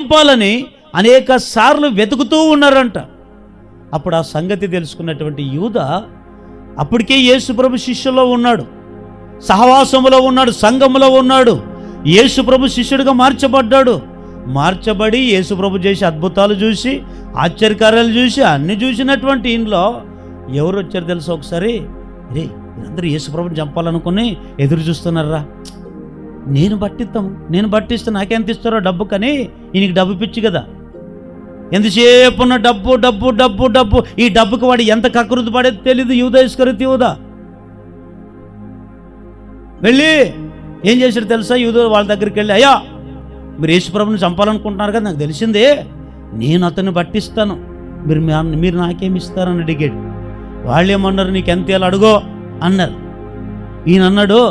చంపాలని అనేక సార్లు వెతుకుతూ ఉన్నారంట. అప్పుడు ఆ సంగతి తెలుసుకున్నటువంటి యూదా అప్పటికే యేసుప్రభు శిష్యుల్లో ఉన్నాడు, సహవాసములో ఉన్నాడు, సంఘములో ఉన్నాడు. యేసుప్రభు శిష్యుడిగా మార్చబడ్డాడు. మార్చబడి యేసుప్రభు చేసే అద్భుతాలు చూసి, ఆశ్చర్యకార్యాలు చూసి, అన్ని చూసినటువంటి ఇంట్లో ఎవరు వచ్చారు తెలుసా? ఒకసారి రే వీరందరూ యేసుప్రభుని చంపాలనుకుని ఎదురు చూస్తున్నారా, నేను బట్టిస్తే నాకెంత ఇస్తారో డబ్బు, కానీ ఈయనకి డబ్బు పిచ్చి కదా, ఎంతసేపు ఉన్న డబ్బు డబ్బు డబ్బు డబ్బు. ఈ డబ్బుకి వాడు ఎంత కకృతి పడేది తెలీదు. యూదా ఇస్కరియోతు యూదా వెళ్ళి ఏం చేశాడు తెలుసా? యూదా వాళ్ళ దగ్గరికి వెళ్ళి, అయ్యా మీరు యేసుప్రభుని చంపాలనుకుంటున్నారు కదా, నాకు తెలిసిందే, నేను అతన్ని బట్టిస్తాను, మీరు నాకేమి ఇస్తారని అడిగాడు. వాళ్ళు ఏమన్నారు? నీకు ఎంత ఇవ్వాలి అడుగో అన్నారు. ఈయన అన్నాడు,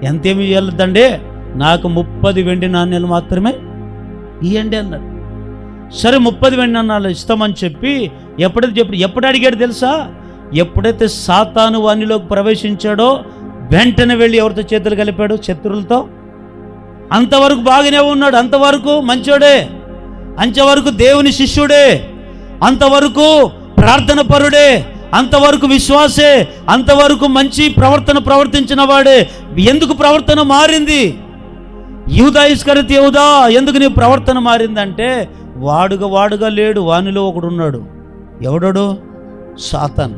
ఎంతేమి ఇవ్వద్దండి, నాకు 30 వెండి నాణ్యాలు మాత్రమే ఇవ్వండి అన్నాడు. సరే 30 వెండి నాణ్యాలు ఇస్తామని చెప్పి ఎప్పుడు అడిగాడు తెలుసా? ఎప్పుడైతే సాతాను వానిలోకి ప్రవేశించాడో వెంటనే వెళ్ళి ఎవరితో చేతులు కలిపాడు? శత్రువులతో. అంతవరకు బాగానే ఉన్నాడు, అంతవరకు మంచోడే, అంతవరకు దేవుని శిష్యుడే, అంతవరకు ప్రార్థన పరుడే, అంతవరకు విశ్వాసే, అంతవరకు మంచి ప్రవర్తన ప్రవర్తించిన వాడే. ఎందుకు ప్రవర్తన మారింది? యూదా ఇస్కరియోతు యూదా, ఎందుకు నీ ప్రవర్తన మారిందంటే వాడుగా లేడు, వానిలో ఒకడు ఉన్నాడు. ఎవడో? సాతాను.